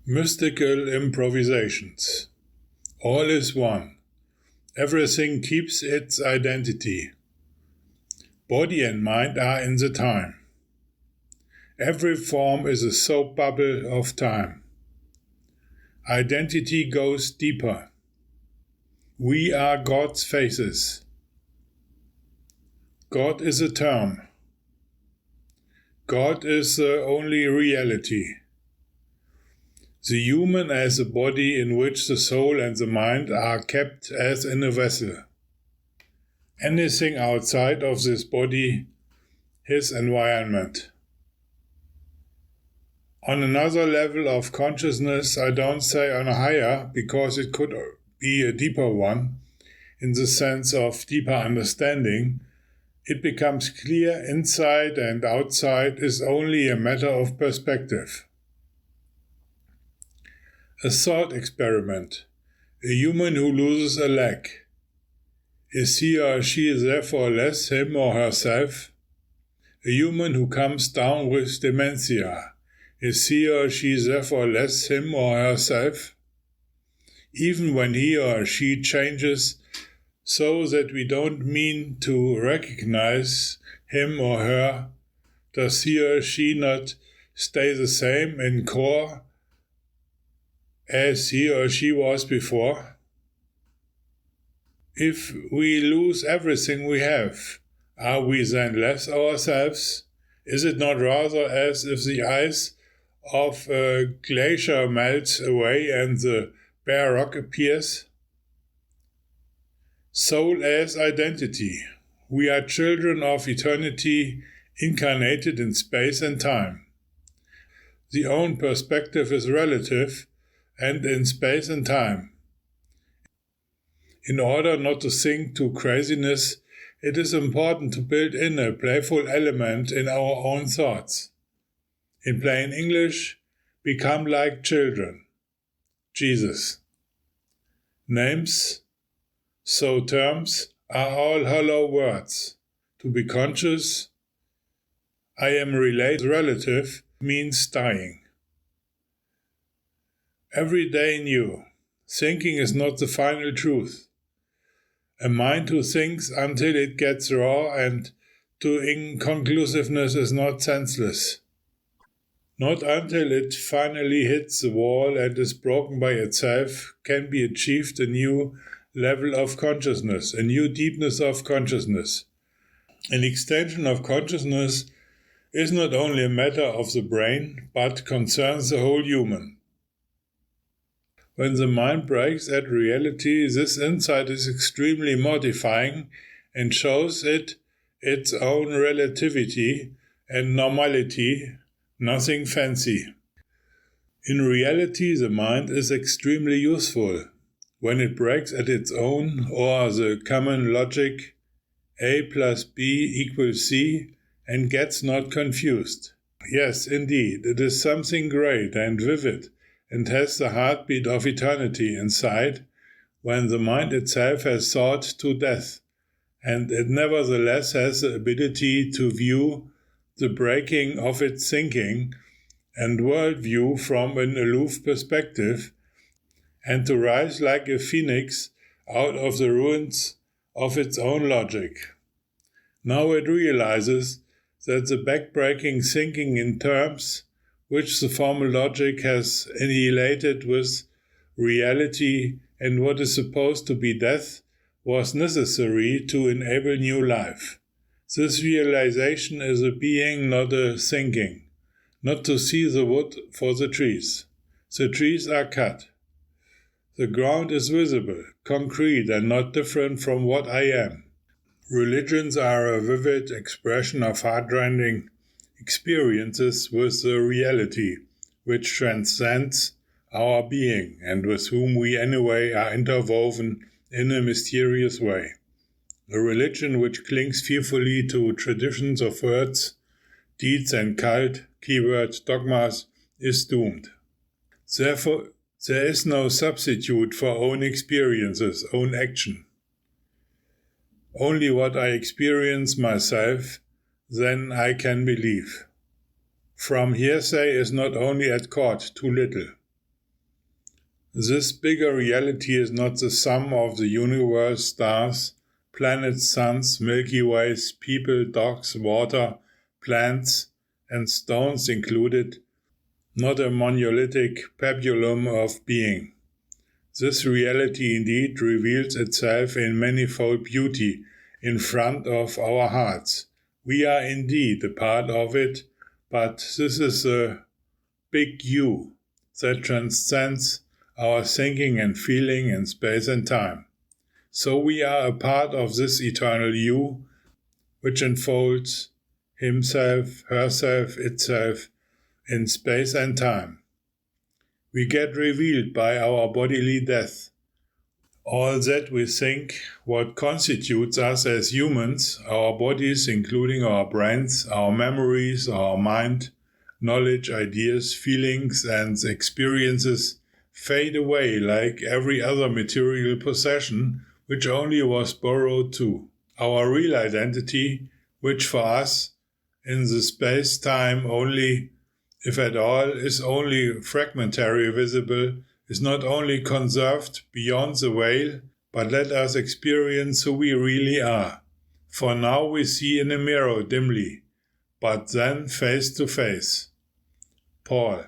Mystical improvisations. All is one. Everything keeps its identity. Body and mind are in the time. Every form is a soap bubble of time. Identity goes deeper. We are God's faces. God is a term. God is the only reality. The human as a body in which the soul and the mind are kept as in a vessel. Anything outside of this body, his environment. On another level of consciousness, I don't say on a higher, because it could be a deeper one, in the sense of deeper understanding, it becomes clear inside and outside is only a matter of perspective. A thought experiment. A human who loses a leg. Is he or she therefore less him or herself? A human who comes down with dementia. Is he or she therefore less him or herself? Even when he or she changes so that we don't mean to recognize him or her, does he or she not stay the same in core as he or she was before? If we lose everything we have, are we then less ourselves? Is it not rather as if the ice of a glacier melts away and the bare rock appears? Soul as identity. We are children of eternity, incarnated in space and time. The own perspective is relative and in space and time. In order not to sink to craziness, it is important to build in a playful element in our own thoughts. In plain English, become like children. Jesus. Names, so terms, are all hollow words. To be conscious, I am relative, means dying. Every day new. Thinking is not the final truth. A mind who thinks until it gets raw and to inconclusiveness is not senseless. Not until it finally hits the wall and is broken by itself can be achieved a new level of consciousness, a new deepness of consciousness. An extension of consciousness is not only a matter of the brain, but concerns the whole human. When the mind breaks at reality, this insight is extremely mortifying and shows it its own relativity and normality, nothing fancy. In reality, the mind is extremely useful when it breaks at its own or the common logic A plus B equals C and gets not confused. Yes, indeed, it is something great and vivid and has the heartbeat of eternity inside when the mind itself has thought to death, and it nevertheless has the ability to view the breaking of its thinking and worldview from an aloof perspective, and to rise like a phoenix out of the ruins of its own logic. Now it realizes that the back-breaking thinking in terms which the formal logic has annihilated with reality and what is supposed to be death was necessary to enable new life. This realization is a being, not a thinking, not to see the wood for the trees. The trees are cut. The ground is visible, concrete, and not different from what I am. Religions are a vivid expression of heartrending experiences with the reality, which transcends our being and with whom we anyway are interwoven in a mysterious way. A religion which clings fearfully to traditions of words, deeds and cult, keywords, dogmas, is doomed. Therefore, there is no substitute for own experiences, own action. Only what I experience myself, then I can believe. From hearsay is not only at court too little. This bigger reality is not the sum of the universe, stars, planets, suns, Milky Ways, people, dogs, water, plants, and stones included, not a monolithic pabulum of being. This reality indeed reveals itself in manifold beauty in front of our hearts. We are indeed a part of it, but this is a big you that transcends our thinking and feeling in space and time. So we are a part of this eternal you, which unfolds himself, herself, itself in space and time. We get revealed by our bodily death. All that we think, what constitutes us as humans, our bodies, including our brains, our memories, our mind, knowledge, ideas, feelings, and experiences, fade away like every other material possession, which only was borrowed too. Our real identity, which for us, in the space-time only, if at all, is only fragmentary visible, is not only conserved beyond the veil, but let us experience who we really are. For now we see in a mirror dimly, but then face to face. Paul.